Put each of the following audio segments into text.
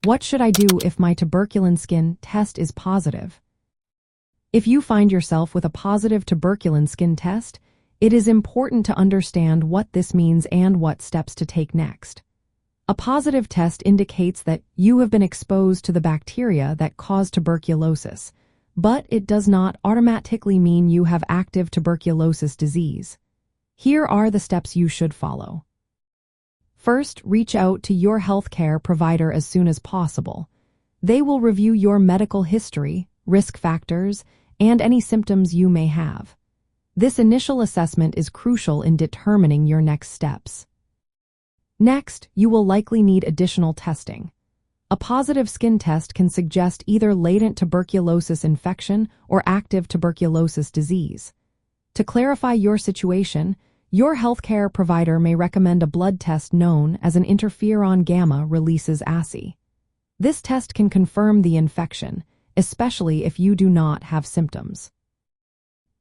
What should I do if my tuberculin skin test is positive? If you find yourself with a positive tuberculin skin test, it is important to understand what this means and what steps to take next. A positive test indicates that you have been exposed to the bacteria that cause tuberculosis, but it does not automatically mean you have active tuberculosis disease. Here are the steps you should follow. First, reach out to your healthcare provider as soon as possible. They will review your medical history, risk factors, and any symptoms you may have. This initial assessment is crucial in determining your next steps. Next, you will likely need additional testing. A positive skin test can suggest either latent tuberculosis infection or active tuberculosis disease. To clarify your situation, your healthcare provider may recommend a blood test known as an interferon gamma releases assay. This test can confirm the infection, especially if you do not have symptoms.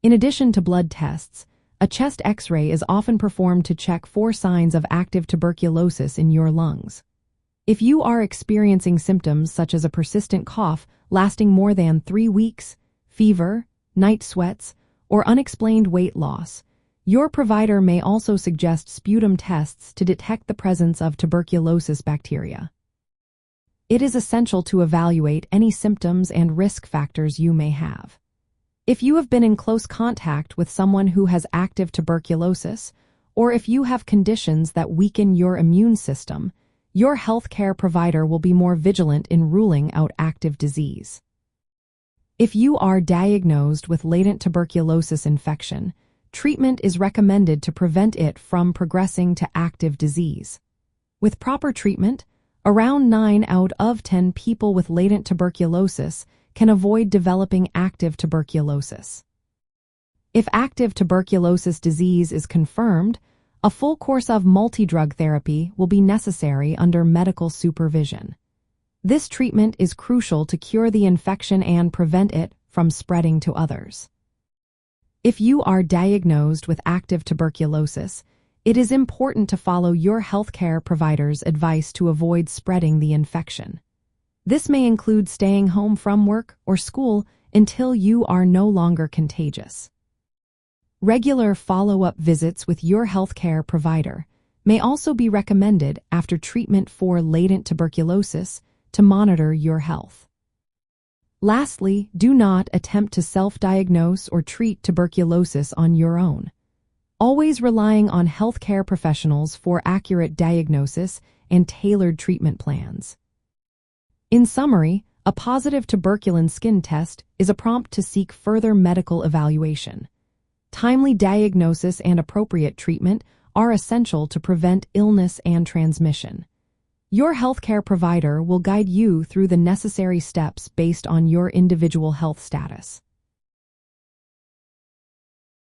In addition to blood tests, a chest X-ray is often performed to check for signs of active tuberculosis in your lungs. If you are experiencing symptoms such as a persistent cough lasting more than 3 weeks, fever, night sweats, or unexplained weight loss, your provider may also suggest sputum tests to detect the presence of tuberculosis bacteria. It is essential to evaluate any symptoms and risk factors you may have. If you have been in close contact with someone who has active tuberculosis, or if you have conditions that weaken your immune system, your healthcare provider will be more vigilant in ruling out active disease. If you are diagnosed with latent tuberculosis infection, treatment is recommended to prevent it from progressing to active disease. With proper treatment, around 9 out of 10 people with latent tuberculosis can avoid developing active tuberculosis. If active tuberculosis disease is confirmed, a full course of multi-drug therapy will be necessary under medical supervision. This treatment is crucial to cure the infection and prevent it from spreading to others. If you are diagnosed with active tuberculosis, it is important to follow your healthcare provider's advice to avoid spreading the infection. This may include staying home from work or school until you are no longer contagious. Regular follow-up visits with your healthcare provider may also be recommended after treatment for latent tuberculosis to monitor your health. Lastly, do not attempt to self-diagnose or treat tuberculosis on your own. Always relying on healthcare professionals for accurate diagnosis and tailored treatment plans. In summary, a positive tuberculin skin test is a prompt to seek further medical evaluation. Timely diagnosis and appropriate treatment are essential to prevent illness and transmission. Your healthcare provider will guide you through the necessary steps based on your individual health status.